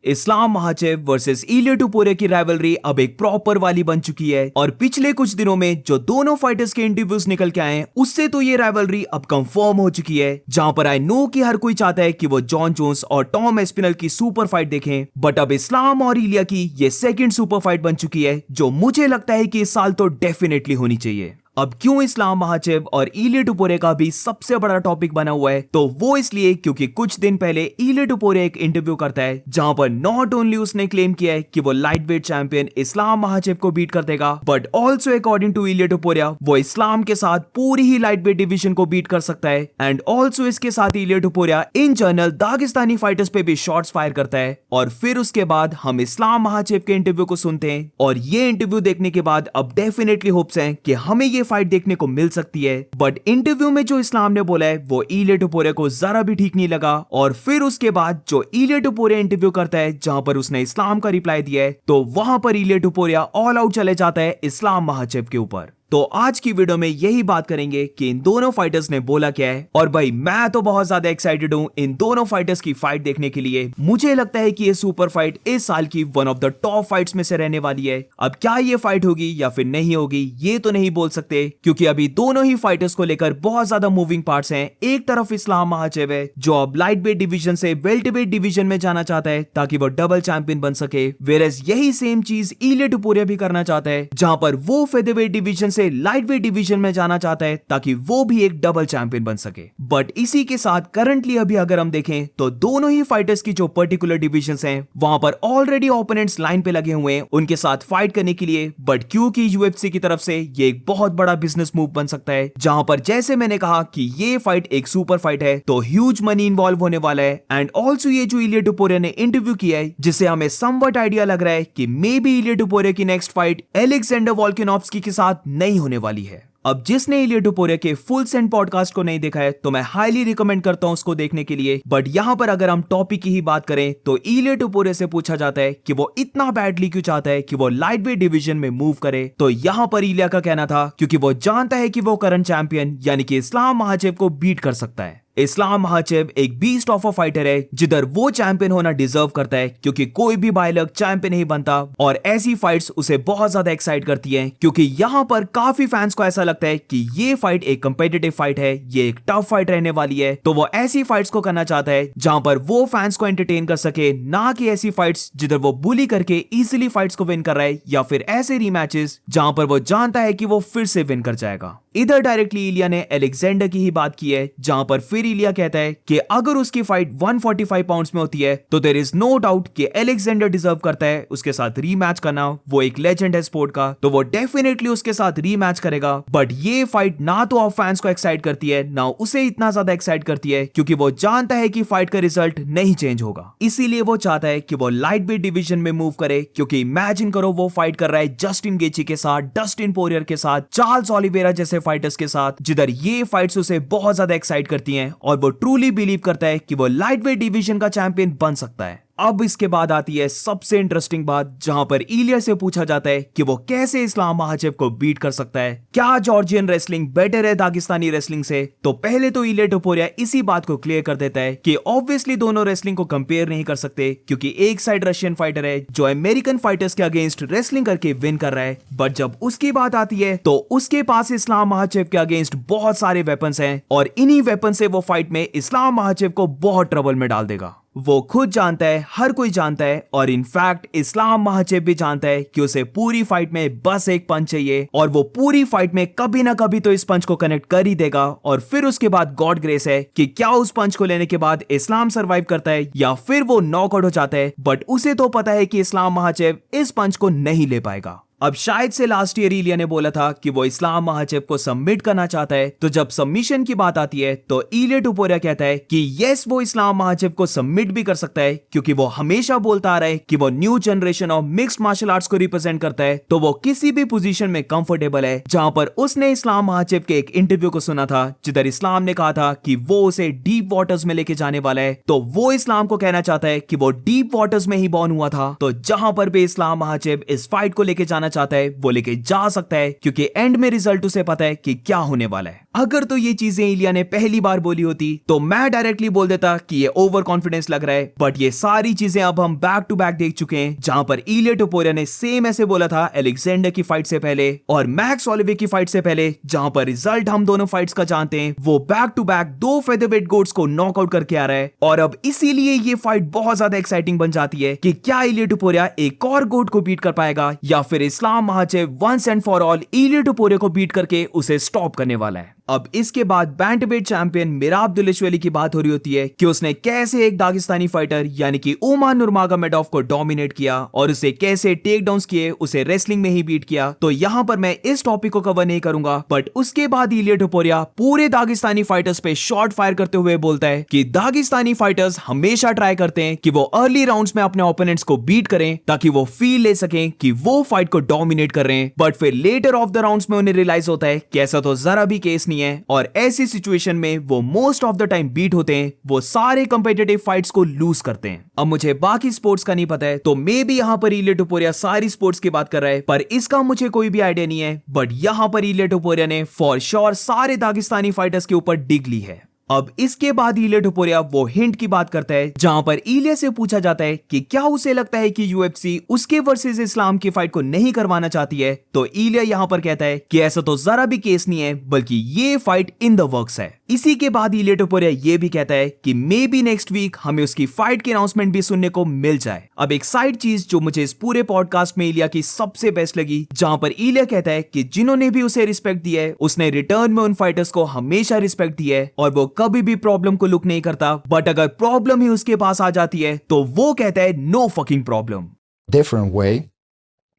इस्लाम महाचेव versus इलिया टुपुरिया की rivalry अब एक प्रॉपर वाली बन चुकी है और पिछले कुछ दिनों में जो दोनों फाइटर्स के इंटरव्यूज निकल के आए हैं उससे तो ये राइवलरी अब कंफर्म हो चुकी है। जहां पर आई नो कि हर कोई चाहता है कि वो जॉन जोन्स और टॉम एस्पिनल की सुपर फाइट देखें, बट अब इस्लाम और इलिया की ये सेकंड सुपर फाइट बन चुकी है जो मुझे लगता है कि इस साल तो डेफिनेटली होनी चाहिए। अब क्यों इस्लाम महाचेव और इलिया टुपुरिया का भी सबसे बड़ा टॉपिक बना हुआ है, तो वो इसलिए क्योंकि कुछ दिन पहले इलिया टुपुरिया एक इंटरव्यू करता है जहां पर नॉट ओनली उसने क्लेम किया है कि वो लाइट वेट चैंपियन इस्लाम महाचेव को बीट कर देगा, बट ऑल्सो अकॉर्डिंग टू इलिया टुपुरिया वो इस्लाम के साथ पूरी ही लाइट वेट डिवीजन को बीट कर सकता है। एंड ऑल्सो इसके साथ Ilia Topuria in general Dagestani fighters पे भी शॉट्स फायर करता है। और फिर उसके बाद हम इस्लाम महाचेव के इंटरव्यू को सुनते हैं और ये इंटरव्यू देखने के बाद अब डेफिनेटली होप्स हैं कि हमें ये फाइट देखने को मिल सकती है। बट इंटरव्यू में जो इस्लाम ने बोला है वो इलिया टुपुरिया को जरा भी ठीक नहीं लगा। और फिर उसके बाद जो इलिया टुपुरिया इंटरव्यू करता है जहां पर उसने इस्लाम का रिप्लाई दिया है, तो वहां पर इलिया टुपुरिया ऑल आउट चले जाता है इस्लाम महाचेव के ऊपर। तो आज की वीडियो में यही बात करेंगे कि इन दोनों फाइटर्स ने बोला क्या है। और भाई मैं तो बहुत ज्यादा एक्साइटेड हूं इन दोनों फाइटर्स की फाइट देखने के लिए। मुझे लगता है कि ये सुपर फाइट इस साल की one of the top fights में से रहने वाली है। अब क्या ये फाइट होगी या फिर नहीं होगी ये तो नहीं बोल सकते, क्योंकि अभी दोनों ही फाइटर्स को लेकर बहुत ज्यादा मूविंग पार्ट्स हैं। एक तरफ इस्लाम महाचेव है जो अब लाइट वेट डिवीजन से वेल्टरवेट डिवीजन में जाना चाहता है ताकि वो डबल चैंपियन बन सके, वेयरएज यही सेम चीज इलिया टुपुरिया भी करना चाहता है जहां पर वो फेदरवेट डिवीजन से लाइट वेट डिवीजन में जाना चाहता है ताकि वो भी एक डबल चैंपियन बन सके। बट इसी के साथ करंटली अभी अगर हम देखें तो दोनों ही फाइटर्स की जो पर्टिकुलर डिविजन्स हैं वहां पर ऑलरेडी ओपोनेंट्स लाइन पे लगे हुए हैं उनके साथ फाइट करने के लिए। बट क्योंकि यूएफसी की तरफ से ये एक बहुत बड़ा बिजनेस मूव बन सकता है जहां पर जैसे मैंने कहा कि ये फाइट एक सुपर फाइट है तो ह्यूज मनी इन्वॉल्व होने वाला है। एंड ऑल्सो ये जो इलिया टुपुरिया ने इंटरव्यू किया है जिससे हमें समवट आइडिया लग रहा है कि मे बी इलिया टुपुरिया की नेक्स्ट फाइट एलेक्जेंडर वोल्कानोव्स्की के साथ नहीं होने वाली है। अब जिसने इलिया टुपुरिया के फुल सेंड पॉडकास्ट को नहीं देखा है तो मैं हाईली रिकमेंड करता हूं उसको देखने के लिए। बट यहां पर अगर हम टॉपिक की ही बात करें तो इलिया टुपुरिया से पूछा जाता है कि वो इतना बैडली क्यों चाहता है कि वो लाइट वेट डिवीजन में मूव करे, तो यहां पर इलिया का कहना था क्योंकि वो जानता है कि वो करंट चैंपियन यानी कि इस्लाम महाचेव को बीट कर सकता है। इस्लाम महाचेव एक बीस्ट ऑफ अ फाइटर है जिधर वो चैंपियन होना डिजर्व करता है क्योंकि कोई भी बायलग चैंपियन नहीं बनता और ऐसी फाइट्स उसे बहुत ज्यादा एक्साइट करती हैं क्योंकि यहाँ पर काफी फैंस को ऐसा लगता है कि ये फाइट एक कंपेटिटिव फाइट है, ये एक टफ फाइट रहने वाली है। तो वो ऐसी फाइट्स को करना चाहता है जहां पर वो फैंस को एंटरटेन कर सके, ना कि ऐसी फाइट्स जिधर वो बुली करके इजिली फाइट्स को विन कर रहा है या फिर ऐसे रीमैचेस जहां पर वो जानता है कि वो फिर से विन कर जाएगा। इधर डायरेक्टली इलिया ने अलेक्जेंडर की ही बात की है जहां पर फिर इलिया कहता है कि अगर उसकी फाइट 145 पाउंड्स में होती है तो देयर इज नो डाउट कि अलेक्जेंडर डिजर्व करता है उसके साथ रीमैच करना। वो एक लेजेंड है स्पोर्ट का तो वो डेफिनेटली उसके साथ रीमैच करेगा। बट ये फाइट ना तो आप फैंस को एक्साइट करती है ना उसे इतना ज्यादा एक्साइट करती है क्योंकि वो जानता है कि फाइट का रिजल्ट नहीं चेंज होगा। इसीलिए वो चाहता है कि वो लाइट वेट डिवीजन में मूव करे क्योंकि इमेजिन करो वो फाइट कर रहा है जस्टिन गेची के साथ, डस्टिन पोरियर के साथ, चार्ल्स ओलिवेरा जैसे फाइटर्स के साथ, जिधर ये फाइट्स उसे बहुत ज्यादा एक्साइट करती हैं और वो ट्रूली बिलीव करता है कि वो लाइट वेट डिवीजन का चैंपियन बन सकता है। अब इसके बाद आती है सबसे इंटरेस्टिंग बात जहां पर इलिया से पूछा जाता है कि वो कैसे इस्लाम महाचेव को बीट कर सकता है, क्या जॉर्जियन रेसलिंग बेटर है दागिस्तानी रेसलिंग से। तो पहले तो इलिया टुपुरिया इसी बात को क्लियर कर देता है कि ऑब्वियसली दोनों रेसलिंग को कंपेयर नहीं कर सकते क्योंकि एक साइड रशियन फाइटर है जो अमेरिकन फाइटर्स के अगेंस्ट रेसलिंग करके विन कर रहा है, बट जब उसकी बात आती है तो उसके पास इस्लाम महाचेव के अगेंस्ट बहुत सारे वेपन्स हैं और इन्हीं वेपन से वो फाइट में इस्लाम महाचेव को बहुत ट्रबल में डाल देगा। वो खुद जानता है, हर कोई जानता है और इनफैक्ट इस्लाम महाचेव भी जानता है कि उसे पूरी फाइट में बस एक पंच चाहिए और वो पूरी फाइट में कभी ना कभी तो इस पंच को कनेक्ट कर ही देगा। और फिर उसके बाद गॉड ग्रेस है कि क्या उस पंच को लेने के बाद इस्लाम सरवाइव करता है या फिर वो नॉकआउट हो जाता है, बट उसे तो पता है कि इस्लाम महाचेव इस पंच को नहीं ले पाएगा। अब शायद से लास्ट ईयर इलिया ने बोला था कि वो इस्लाम महाचेव को सबमिट करना चाहता है, तो जब सबमिशन की बात आती है तो इलिया टुपुरिया कहता है कि यस वो इस्लाम महाचेव को सबमिट भी कर सकता है क्योंकि वो हमेशा बोलता आ रहा है कि वो new generation of mixed martial arts को रिप्रेजेंट करता है, तो वो किसी भी पोजीशन में कंफर्टेबल है। जहां पर उसने इस्लाम महाचेव के एक इंटरव्यू को सुना था जिधर इस्लाम ने कहा था कि वो उसे डीप वाटर्स में लेके जाने वाला है, तो वो इस्लाम को कहना चाहता है कि वो डीप वाटर्स में ही बॉर्न हुआ था। तो जहां पर भी इस्लाम महाचेव इस फाइट को लेके जाना चाहता है वो लेके जा सकता है क्योंकि एंड में रिजल्ट उसे पता है कि क्या होने वाला है। अगर तो ये चीजें इलिया ने पहली बार बोली होती तो मैं डायरेक्टली बोल देता कि ये ओवर कॉन्फिडेंस लग रहा है, बट ये सारी चीजें अब हम बैक टू बैक देख चुके हैं, जहां पर इलिया टोपुरिया ने सेम ऐसे बोला था अलेक्जेंडर की फाइट से पहले और मैक्स होलोवे की फाइट से पहले, जहां पर रिजल्ट हम दोनों फाइट्स का जानते हैं। वो back to back 2 featherweight goats को नॉकआउट करके आ रहा है और अब इसीलिए ये फाइट बहुत ज्यादा एक्साइटिंग बन जाती है कि क्या इलिया टोपुरिया एक और गोट को बीट कर पाएगा या फिर Islam Makhachev once and for all Ilia Topuria को बीट करके उसे स्टॉप करने वाला है। अब इसके बाद बैंटवेट चैंपियन मिराब दुलिशवली की बात हो रही होती है कि उसने कैसे एक दागिस्तानी फाइटर यानी कि उमर नुरमागोमेडोव को डोमिनेट किया और उसे कैसे टेक डाउन्स किए, उसे रेसलिंग में ही बीट किया। तो यहाँ पर मैं इस टॉपिक को कवर नहीं करूंगा, बट उसके बाद इलिया टोपुरिया पूरे दागिस्तानी फाइटर्स पे शॉट फायर करते हुए बोलता है कि दागिस्तानी फाइटर्स हमेशा ट्राई करते हैं कि वो अर्ली राउंड्स में अपने ओपोनेंट्स को बीट करें ताकि वो फील ले सकें कि वो फाइट को डोमिनेट कर रहे हैं, बट फिर लेटर ऑफ द राउंड्स में उन्हें रियलाइज होता है कि ऐसा तो जरा भी केस नहीं है और ऐसी सिचुएशन में वो most of the time beat होते हैं, वो सारे कंपेटिटिव फाइट्स को लूज करते हैं। अब मुझे बाकी स्पोर्ट्स का नहीं पता है तो मे बी यहाँ पर इलिया टोपुरिया सारी स्पोर्ट्स की बात कर रहा है, पर इसका मुझे कोई भी आइडिया नहीं है, बट यहाँ पर इलिया टोपुरिया ने फॉर श्योर सारे दागिस्तानी फाइटर्स के ऊपर डिग ली है। अब इसके बाद इलिया टोपुरिया वो हिंट की बात करता है जहां पर इलिया से पूछा जाता है कि क्या उसे लगता है कि यूएफसी उसके वर्सेस इस्लाम की फाइट को नहीं करवाना चाहती है, तो इलिया यहां पर कहता है कि ऐसा तो जरा भी केस नहीं है, बल्कि ये फाइट इन द वर्क्स है। इसी के बाद इलिया टोपुरिया ये भी कहता है कि मे बी नेक्स्ट वीक हमें उसकी फाइट की अनाउंसमेंट भी सुनने को मिल जाए। अब एक साइड चीज जो मुझे इस पूरे पॉडकास्ट में इलिया की सबसे बेस्ट लगी, जहां पर इलिया कहता है कि जिन्होंने भी उसे रिस्पेक्ट दिया है उसने रिटर्न में उन फाइटर्स को हमेशा रिस्पेक्ट दी है और वो कभी भी प्रॉब्लम को लुक नहीं करता, बट अगर प्रॉब्लम ही उसके पास आ जाती है तो वो कहता है no fucking problem. Different way.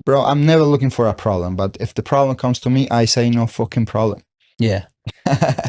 Bro, I'm never looking for a problem, but if the problem comes to me, I say no fucking problem. Yeah.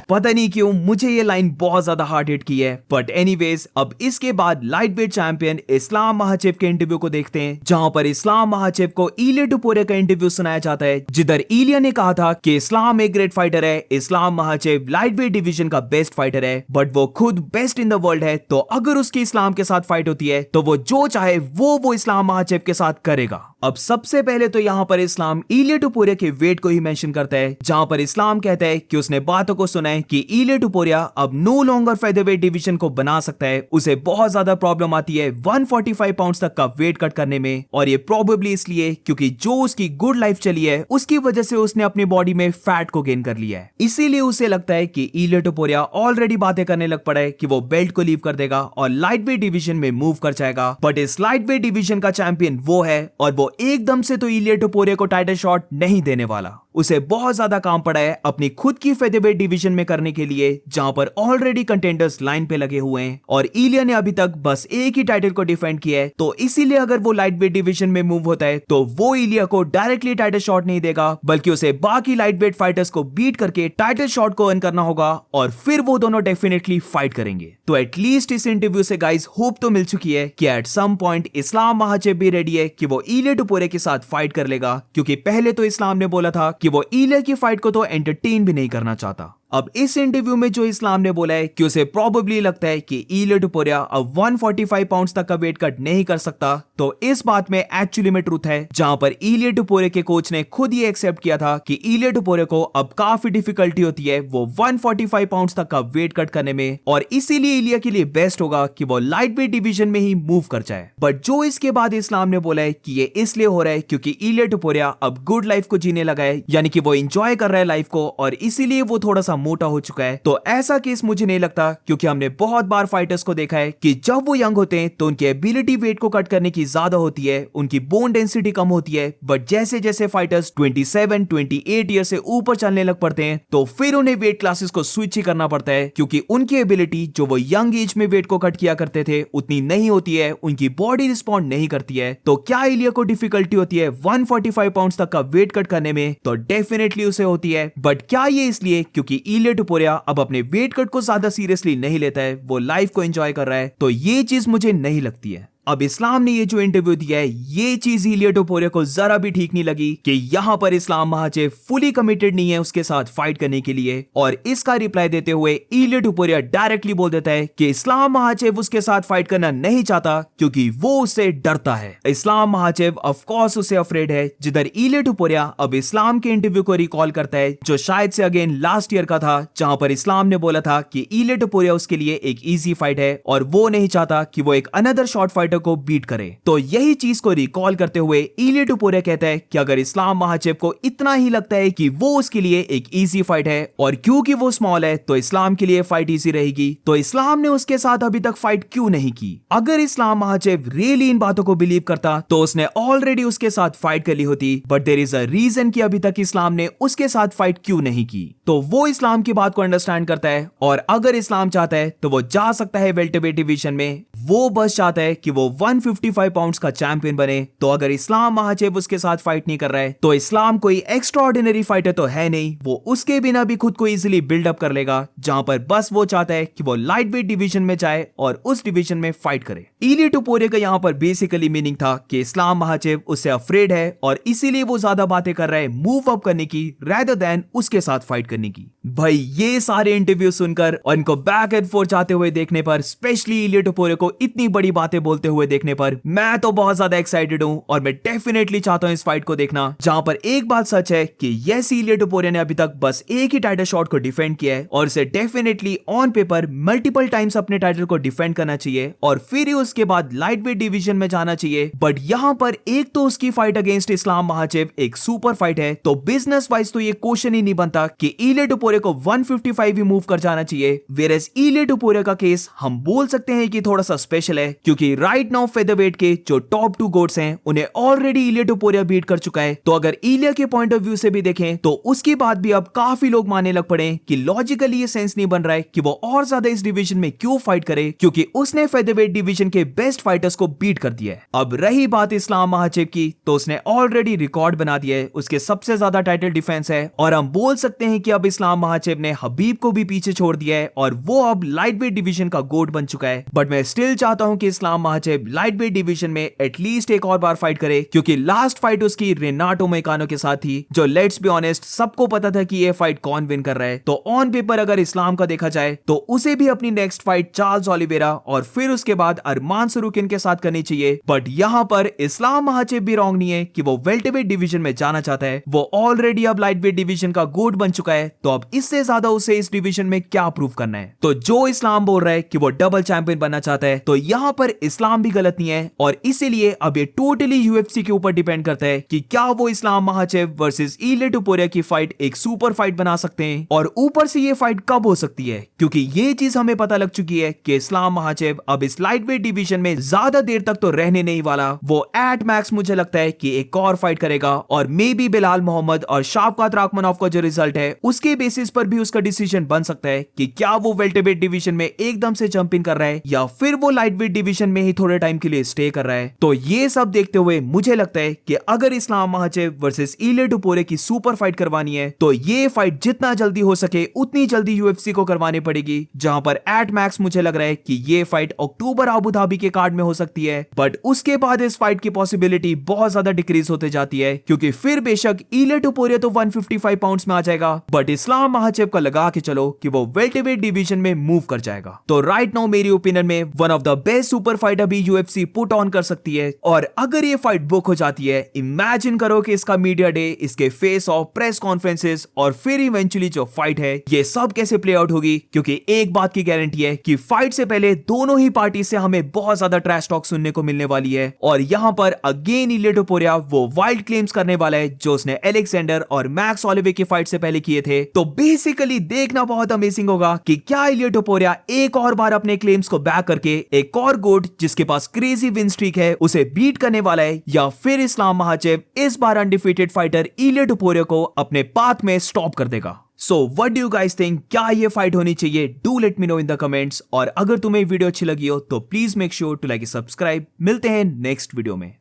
पता नहीं क्यों मुझे ये लाइन बहुत ज्यादा हार्ड हिट की है, बट एनीवेज अब इसके बाद लाइट वेट चैंपियन इस्लाम महाचेव के इंटरव्यू को देखते हैं, जहां पर इस्लाम महाचेव को इलिया टोपुरिया का इंटरव्यू सुनाया जाता है, जिधर इलिया ने कहा था कि इस्लाम एक ग्रेट फाइटर है, इस्लाम महाचेव लाइट वेट डिवीजन का बेस्ट फाइटर है, बट वो खुद बेस्ट इन द वर्ल्ड है, तो अगर उसकी इस्लाम के साथ फाइट होती है तो वो जो चाहे वो इस्लाम महाचेव के साथ करेगा। अब सबसे पहले तो यहाँ पर इस्लाम इलिया टोपुरिया के वेट को ही मेंशन करता है, जहां पर इस्लाम कहता है कि उसने बातों को सुना है कि इलिया टोपुरिया अब नो लॉन्गर फेदरवेट डिवीजन को बना सकता है, उसे बहुत ज्यादा प्रॉब्लम आती है 145 पाउंड्स तक का वेट कट करने में, और ये प्रोबेबली इसलिए क्योंकि जो उसकी गुड लाइफ चली है उसकी वजह से उसने अपनी बॉडी में फैट को गेन कर लिया है, इसीलिए उसे लगता है कि इलिया टोपुरिया ऑलरेडी बातें करने लग पड़ा है कि वो बेल्ट को लीव कर देगा और लाइट वेट डिवीजन में मूव कर जाएगा। बट इस लाइट वेट डिवीजन का चैंपियन वो है और वो एकदम से तो इलिया टोपुरिया को टाइटल शॉट नहीं देने वाला, उसे बहुत ज्यादा काम पड़ा है अपनी खुद की फेदरवेट डिवीजन में करने के लिए, जहां पर ऑलरेडी कंटेंडर्स लाइन पे लगे हुए हैं और इलिया ने अभी तक बस एक ही टाइटल को डिफेंड किया है, तो इसीलिए अगर वो लाइट वेट डिवीजन में मूव होता है तो वो इलिया को डायरेक्टली टाइटल शॉट नहीं देगा, बल्कि उसे बाकी लाइट वेट फाइटर्स को बीट करके टाइटल शॉट को अर्न करना होगा और फिर वो दोनों डेफिनेटली फाइट करेंगे। तो एटलीस्ट इस इंटरव्यू से गाइस होप तो मिल चुकी है कि एट सम पॉइंट इस्लाम महाचेव भी रेडी है कि वो इलिया टोपुरिया के साथ फाइट कर लेगा, क्योंकि पहले तो इस्लाम ने बोला था कि वो इलिया की फाइट को तो एंटरटेन भी नहीं करना चाहता। अब इस इंटरव्यू में जो इस्लाम ने बोला है कि उसे प्रोबेबली लगता है कि इलिया टोपुरिया अब 145 पाउंड्स तक का वेट कट नहीं कर सकता, तो इस बात में एक्चुअली में ट्रूथ है, जहां पर इलिया टोपुरिया के कोच ने खुद ये एक्सेप्ट किया था कि इलिया टोपुरिया को अब काफी डिफिकल्टी होती है वो 145 पाउंड्स तक का वेट कट करने में, और इसीलिए इलिया के लिए बेस्ट होगा कि वो लाइट वेट डिवीजन में ही मूव कर जाए। बट जो इसके बाद इस्लाम ने बोला है कि ये इसलिए हो रहा है क्योंकि इलिया टोपुरिया अब गुड लाइफ को जीने लगा है, यानी कि वो एंजॉय कर रहा है लाइफ को, और इसीलिए वो थोड़ा सा मोटा हो चुका है। तो ऐसा केस मुझे नहीं लगता, क्योंकि हमने बहुत बार फाइटर्स को देखा है कि जब वो यंग होते हैं तो उनकी एबिलिटी वेट को कट करने की ज्यादा होती है, उनकी बोन डेंसिटी कम होती है, बट जैसे जैसे फाइटर्स 27, 28 ईयर से ऊपर चलने लग पड़ते हैं तो फिर उन्हें वेट क्लासेस को स्विच ही करना पड़ता है, क्योंकि उनकी एबिलिटी जो वो यंग एज में वेट को कट किया करते थे उतनी नहीं होती है, उनकी बॉडी रिस्पॉन्ड नहीं करती है। तो क्या इलिया को डिफिकल्टी होती है 145 पाउंड्स तक का वेट कट करने में? तो डेफिनेटली उसे होती है, बट क्या ये इसलिए क्योंकि इलिया टोपुरिया अब अपने वेट कट को ज्यादा सीरियसली नहीं लेता है, वो लाइफ को एंजॉय कर रहा है? तो ये चीज मुझे नहीं लगती है। अब इस्लाम ने ये जो इंटरव्यू दिया है, ये चीज इलिया टोपुरिया को जरा भी ठीक नहीं लगी कि यहाँ पर इस्लाम महाचेव फुली कमिटेड नहीं है उसके साथ फाइट करने के लिए। और इसका रिप्लाई देते हुए इलिया टोपुरिया डायरेक्टली बोल देता है कि इस्लाम महाचेव उसके साथ फाइट करना नहीं चाहता क्योंकि वो उससे डरता है। इस्लाम महाचेव ऑफ कोर्स उससे अफ्रेड है। जिधर इलिया टोपुरिया अब इस्लाम के इंटरव्यू को रिकॉल करता है जो शायद से अगेन लास्ट ईयर का था, जहां पर इस्लाम ने बोला था कि इलिया टोपुरिया उसके लिए एक इजी फाइट है और वो नहीं चाहता कि वो एक अनदर शॉर्ट फाइटर को बीट करे। तो यही चीज को रिकॉल करते हुए इलिया टोपुरिया कहता है कि अगर इस्लाम महाचेव को इतना ही लगता है कि वो उसके लिए एक इजी फाइट है और क्योंकि वो स्मॉल है तो इस्लाम के लिए फाइट इजी रहेगी, तो इस्लाम ने उसके साथ अभी तक फाइट क्यों नहीं की। अगर इस्लाम महाचेव रियली इन बातों को बिलीव करता तो उसने ऑलरेडी उसके साथ फाइट कर ली होती, but there is a reason कि अभी तक इस्लाम ने उसके साथ फाइट क्यों नहीं की। तो वो इस्लाम की बात को अंडरस्टैंड करता है और अगर इस्लाम चाहता है तो वो जा सकता है वेल्टरवेट डिवीजन में। वो बस चाहता है कि वो 155 पाउंड्स का चैंपियन बने। तो अगर इस्लाम महाचेव उसके साथ फाइट नहीं कर रहा है तो इस्लाम कोई एक्स्ट्राऑर्डिनरी फाइटर तो है नहीं, वो उसके बिना भी खुद को इजीली बिल्डअप कर लेगा, जहां पर बस वो चाहता है कि वो लाइट वेट डिवीजन में जाए और उस डिवीजन में फाइट करे। इलिया टोपुरिया का यहां पर बेसिकली मीनिंग था कि इस्लाम महाचेव उससे अफ्रेड है और इसीलिए वो ज्यादा बातें कर रहा है मूव अप करने की रेदर देन उसके साथ फाइट करने की। भाई ये सारे इंटरव्यू सुनकर और इनको बैक एंड फोर्थ जाते हुए देखने पर, स्पेशली इलिया टोपुरिया को इतनी बड़ी बातें बोलते हुए देखने पर, मैं तो बहुत ज्यादा एक्साइटेड हूं और मैं डेफिनेटली चाहता हूं इस फाइट को देखना। जहां पर एक बात सच है कि यस, इलिया टोपुरिया ने अभी तक बस एक ही टाइटल शॉट को डिफेंड किया है और इसे definitely on paper multiple times अपने टाइटल को डिफेंड करना चाहिए और फिर ही उसके बाद लाइट वेट डिवीजन में जाना चाहिए। बट यहां पर एक तो उसकी फाइट अगेंस्ट इस्लाम महाचेव एक सुपर फाइट है, तो बिजनेस वाइज तो ये क्वेश्चन ही नहीं बनता कि इलिया टोपुरिया को 155 ही मूव कर जाना चाहिए। वेयरएज इलिया टोपुरिया का केस हम बोल सकते हैं कि थोड़ा सा स्पेशल है क्योंकि राइट नाउ फेदरवेट के जो टॉप 2 गोट्स हैं उन्हें ऑलरेडी इलिया टोपुरिया बीट कर चुका है। तो अगर इलिया के पॉइंट ऑफ व्यू से भी देखें तो उसकी बात भी अब काफी लोग मानने लग पड़े कि लॉजिकली ये सेंस नहीं बन रहा है कि वो और ज्यादा इस डिवीजन में क्यों फाइट करे क्योंकि उसने फेदरवेट डिवीजन के बेस्ट फाइटर्स को बीट कर दिया है। अब रही बात इस्लाम महाचेव की, तो उसने ऑलरेडी रिकॉर्ड बना दिया है, उसके सबसे ज्यादा टाइटल डिफेंस है और हम बोल सकते हैं कि अब इस्लाम महाचेव ने हबीब को भी पीछे छोड़ दिया है और वो अब लाइट वेट डिवीजन का गोट बन चुका है। बट मैं स्टिल चाहता हूं कि इस्लाम महाचेव लाइट वेट डिवीजन में एटलीस्ट एक और बार फाइट करे क्योंकि लास्ट फाइट उसकी रेनाटो मोइकानो के साथ थी, जो लेट्स बी ऑनेस्ट सबको पता था कि ये फाइट कौन विन कर रहा है। तो ऑन पेपर अगर इस्लाम का देखा जाए तो उसे भी अपनी नेक्स्ट फाइट चार्ल्स ओलिवेरा और फिर उसके बाद अरमान सरूकिन के साथ करनी चाहिए। बट यहां पर इस्लाम महाचेव भी रॉन्ग नहीं है कि वो वेल्टरवेट डिवीजन में जाना चाहता है। वो ऑलरेडी अब लाइट वेट डिवीजन का गोट बन चुका है, तो अब इससे ज्यादा उसे इस डिवीजन में क्या प्रूव करना है। तो जो इस्लाम बोल रहा है कि वो डबल चैंपियन बनना चाहता है, तो यहां पर इस्लाम भी गलत नहीं है और इसीलिए अब ये टोटली यूएफसी के ऊपर डिपेंड करता है कि क्या वो इस्लाम महाचेव वर्सेस इलिया टोपुरिया की फाइट एक सुपर फाइट बना सकते हैं और ऊपर से ये फाइट कब हो सकती है, क्योंकि ये चीज हमें पता लग चुकी है कि इस्लाम महाचेव अब इस लाइट वेट डिवीजन में ज्यादा देर तक तो रहने नहीं वाला। वो एट मैक्स मुझे लगता है कि एक और फाइट करेगा और मे बी बिलाल मोहम्मद और शाफकात राखमनोव का जो रिजल्ट है उसके बेसिस पर भी उसका डिसीजन बन सकता है कि क्या वो वेल्टरवेट डिवीजन में एकदम से जंप इन कर रहा है या फिर वो लाइट वेट डिवीजन में ही थोड़े टाइम के लिए स्टे कर रहा है। तो ये सब देखते हुए मुझे लगता है कि अगर इस्लाम महाचेव वर्सेस इलिया टोपुरिया की सुपर फाइट करवानी है तो ये फाइट जितना जल्दी हो सके उतनी जल्दी यूएफसी को करवानी पड़ेगी, जहां पर एट मैक्स मुझे लग रहा है कि ये फाइट अक्टूबर अबू धाबी के कार्ड में हो सकती है। बट उसके बाद इस फाइट की पॉसिबिलिटी बहुत ज्यादा डिक्रीज होते जाती है क्योंकि फिर बेशक इलिया टोपुरिया तो 155 पाउंड्स में आ जाएगा, बट इस्लाम महाचेव का लगा के चलो कि वो वेल्टरवेट डिवीजन में मूव कर जाएगा। तो राइट नाउ मेरी ओपिनियन में one of the best super fight अभी यूएफसी पुट ऑन कर सकती है। और अगर ये फाइट बुक हो जाती है, इमेजिन करो कि इसका मीडिया डे, इसके फेस ऑफ, प्रेस कॉन्फ्रेंसेस और फिर इवेंचुअली जो फाइट है ये सब कैसे प्ले आउट होगी, क्योंकि एक बात की गारंटी है कि फाइट से पहले दोनों ही पार्टी से हमें बहुत ज्यादा ट्रैश टॉक सुनने को मिलने वाली है। और यहाँ पर अगेन इलिया टोपुरिया वो वाइल्ड क्लेम्स करने वाला है जो उसने एलेक्जेंडर और मैक्स ऑलिवे की फाइट से पहले किए थे। तो बेसिकली देखना बहुत अमेजिंग होगा कि क्या इलिया टोपुरिया एक और बार अपने क्लेम्स को बैक करके एक और गोट जिसके पास क्रेजी विन स्ट्रीक है उसे बीट करने वाला है, या फिर इस्लाम महाचेव इस बार अनडिफीटेड फाइटर इलिया टोपुरिया को अपने पाथ में स्टॉप कर देगा। So what do you guys think, क्या ये फाइट होनी चाहिए? Do let me know in the comments. और अगर तुम्हें वीडियो अच्छी लगी हो तो please make sure to like subscribe. मिलते हैं नेक्स्ट वीडियो में।